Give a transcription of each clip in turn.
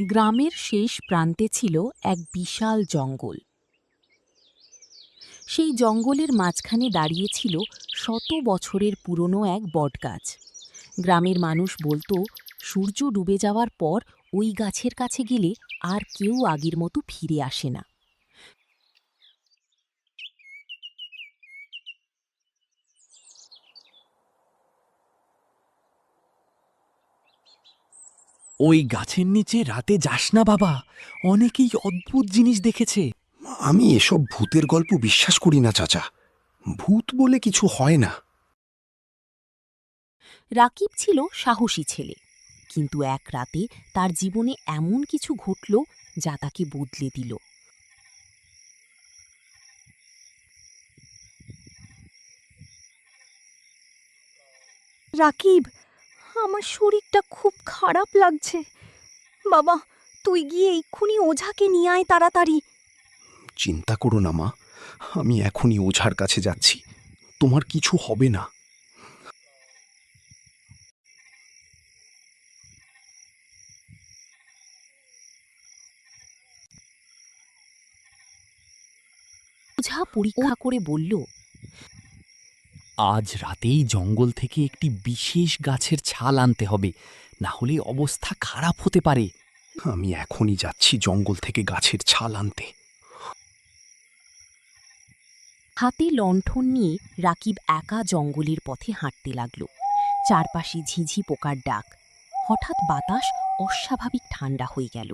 গ্রামের শেষ প্রান্তে ছিল এক বিশাল জঙ্গল। সেই জঙ্গলের মাঝখানে দাঁড়িয়েছিল শত বছরের পুরনো এক বটগাছ। গ্রামের মানুষ বলতো, সূর্য ডুবে যাওয়ার পর ওই গাছের কাছে গেলে আর কেউ আগের মতো ফিরে আসে না। ওই গাছের নিচে রাতে যাস না বাবা, অনেকেই অদ্ভুত জিনিস দেখেছে। আমি এসব ভূতের গল্প বিশ্বাস করি না চাচা। ভূত বলে কিছু হয় না। রাকিব ছিল সাহসী ছেলে, কিন্তু এক রাতে তার জীবনে এমন কিছু ঘটল যা তাকে বদলে দিল। রাকিব, আমার শরীরটা খুব খারাপ লাগছে। বাবা, তুই গিয়ে এক্ষুনি ওঝাকে নিয়ে আয় তাড়াতাড়ি। চিন্তা করো না মা, আমি এখনই ওঝার কাছে যাচ্ছি। তোমার কিছু হবে না। ওঝা পরীক্ষা করে বলল, আজ রাতেই জঙ্গল থেকে একটি বিশেষ গাছের ছাল আনতে হবে, না হলে অবস্থা খারাপ হতে পারে। আমি এখনই যাচ্ছি জঙ্গল থেকে গাছের ছাল আনতে। হাতে লণ্ঠন নিয়ে রাকিব একা জঙ্গলের পথে হাঁটতে লাগল। চারপাশে ঝিঝি পোকার ডাক। হঠাৎ বাতাস অস্বাভাবিক ঠান্ডা হয়ে গেল।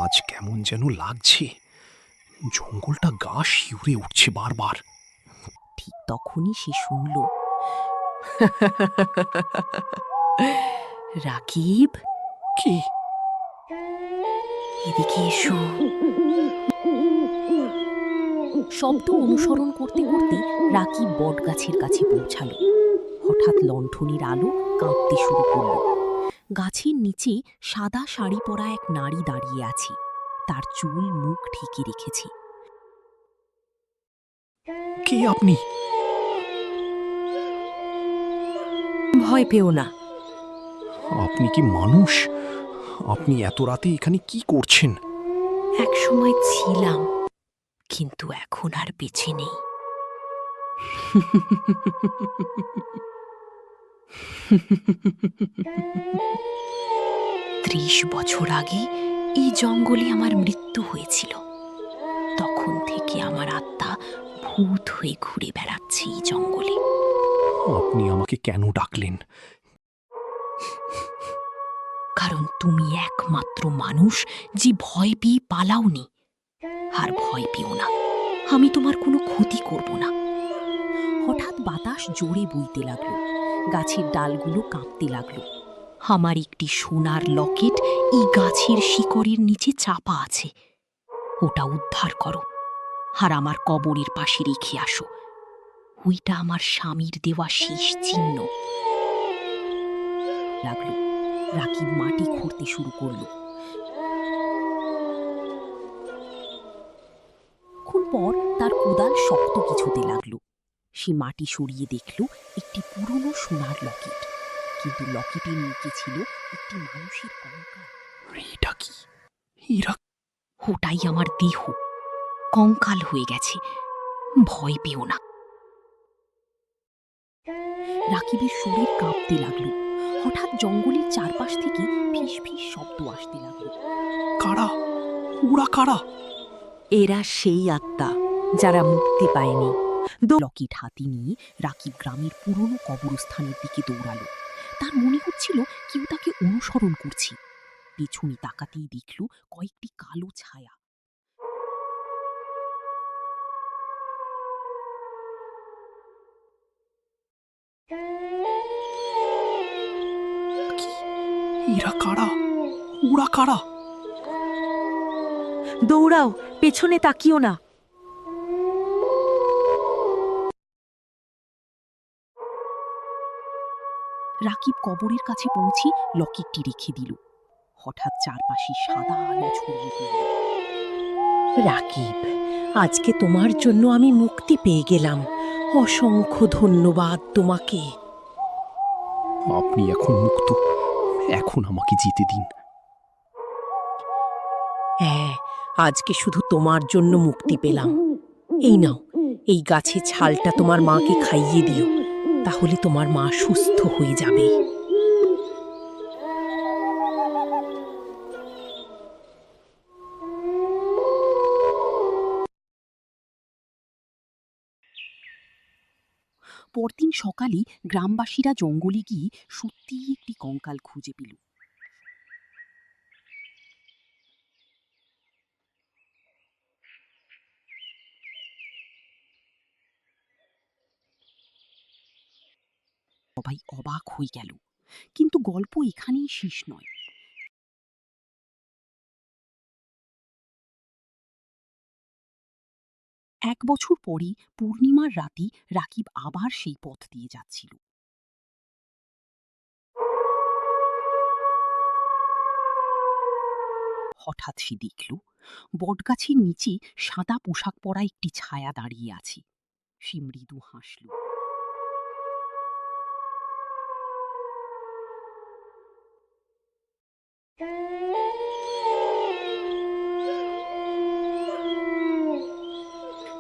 আজ কেমন যেন লাগছে, জঙ্গলটা গা শিউরে উঠছে বারবার। ঠিক তখনই সে শুনল, রাকিব, কি? এদিকে এসো। শব্দ অনুসরণ করতে করতে রাকিব বটগাছের কাছে পৌঁছাল। হঠাৎ লণ্ঠনের আলো কাঁপতে শুরু করল। গাছের নিচে সাদা শাড়ি পরা এক নারী দাঁড়িয়ে আছে। তার চুল মুখ ঢেকে রেখেছে। কে আপনি? ভয় পেও না। আপনি কি মানুষ? আপনি এত রাতে এখানে কি করছেন? এক সময় ছিলাম, কিন্তু এখন আর বেঁচে নেই। ৩০ বছর আগে এই জঙ্গলে আমার মৃত্যু হয়েছিল। তখন থেকে আমার আত্মা ভূত হয়ে ঘুরে বেড়াচ্ছে এই জঙ্গলে। আপনি আমাকে কেন ডাকলেন? কারণ তুমি একমাত্র মানুষ যে ভয় পেয়ে পালাওনি। আর ভয় পেও না, আমি তোমার কোনো ক্ষতি করব না। হঠাৎ বাতাস জোরে বইতে লাগলো। গাছের ডালগুলো কাঁপতে লাগলো। আমার একটি সোনার লকেট এই গাছের শিকড়ের নিচে চাপা আছে। ওটা উদ্ধার করো, আর আমার কবরের পাশে রেখে আসো। ওইটা আমার স্বামীর দেওয়া শেষ চিহ্ন। লাগলো। রাকিব মাটি খুঁড়তে শুরু করলো। কিছুক্ষণ পর তার কোদাল শক্ত কিছুতে লাগলো। সে মাটি সরিয়ে দেখল একটি পুরনো সোনার লকেট, কিন্তু লকেটের নিচে ছিল একটি মানুষের কঙ্কাল। এটা কি? এরা? ওটাই আমার দেহ, কঙ্কাল হয়ে গেছে। ভয় পেও না। রাকিবের শরীর কাঁপতে লাগলো। হঠাৎ জঙ্গলের চারপাশ থেকে ফিস ফিস শব্দ আসতে লাগলো। কারা? ওরা কারা? এরা সেই আত্মা যারা মুক্তি পায়নি। লকেট হাতে নিয়ে রাকিব গ্রামের পুরনো কবরস্থানের দিকে দৌড়ালো। তার মনে হচ্ছিল কেউ তাকে অনুসরণ করছে। পেছনে তাকাতেই দেখল কয়েকটি কালো ছায়া। এরা কারা? ওরা কারা? দৌড়াও, পেছনে তাকিও না। রাকিব কবরের কাছে পৌঁছে লকেটটি রেখে দিল। হঠাৎ চারপাশে সাদা আলো ছড়িয়ে পড়ল। রাকিব, আজকে তোমার জন্য আমি মুক্তি পেয়ে গেলাম। অসংখ্য ধন্যবাদ তোমাকে। আপনি এখন মুক্ত, এখন আমাকে যেতে দিন। আজকে শুধু তোমার জন্য মুক্তি পেলাম। এই নাও, এই গাছের ছালটা তোমার মাকে খাইয়ে দিও, তাহলে তোমার মা সুস্থ হয়ে যাবে। পরদিন সকালে গ্রামবাসীরা জঙ্গলে গিয়ে সত্যিই একটি কঙ্কাল খুঁজে পেল। সবাই অবাক হয়ে গেল, কিন্তু গল্প এখানেই শেষ নয়। এক বছর পরে পূর্ণিমার রাতে রাকিব আবার সেই পথ দিয়ে যাচ্ছিল। হঠাৎ সে দেখল বটগাছের নিচে সাদা পোশাক পরা একটি ছায়া দাঁড়িয়ে আছে। সে মৃদু হাসল।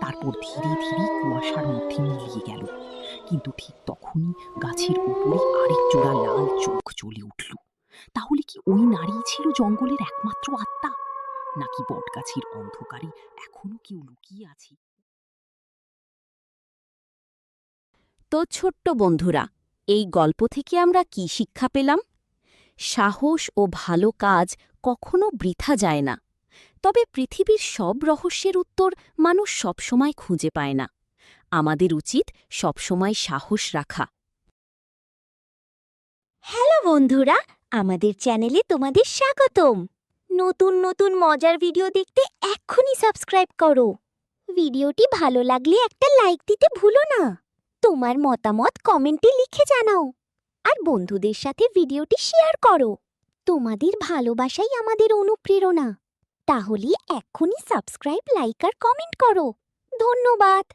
তারপর ধীরে ধীরে কুয়াশার মধ্যে মিলিয়ে গেল, কিন্তু ঠিক তখনই গাছের উপরে আরেক জোড়া লাল চোখ জ্বলে উঠল। তাহলে কি ওই নারী ছিল জঙ্গলের একমাত্র আত্মা, নাকি বটগাছের অন্ধকারে এখনো কেউ লুকিয়ে আছে? তো ছোট্ট বন্ধুরা, এই গল্প থেকে আমরা কি শিক্ষা পেলাম? সাহস ও ভালো কাজ কখনো বৃথা যায় না, তবে পৃথিবীর সব রহস্যের উত্তর মানুষ সবসময় খুঁজে পায় না। আমাদের উচিত সবসময় সাহস রাখা। হ্যালো বন্ধুরা, আমাদের চ্যানেলে তোমাদের স্বাগতম। নতুন নতুন মজার ভিডিও দেখতে এক্ষুনি সাবস্ক্রাইব করো। ভিডিওটি ভালো লাগলে একটা লাইক দিতে ভুলো না। তোমার মতামত কমেন্টে লিখে জানাও, আর বন্ধুদের সাথে ভিডিওটি শেয়ার করো। তোমাদের ভালোবাসাই আমাদের অনুপ্রেরণা। তাহলে এক্ষুনি সাবস্ক্রাইব, লাইক আর কমেন্ট করো। ধন্যবাদ।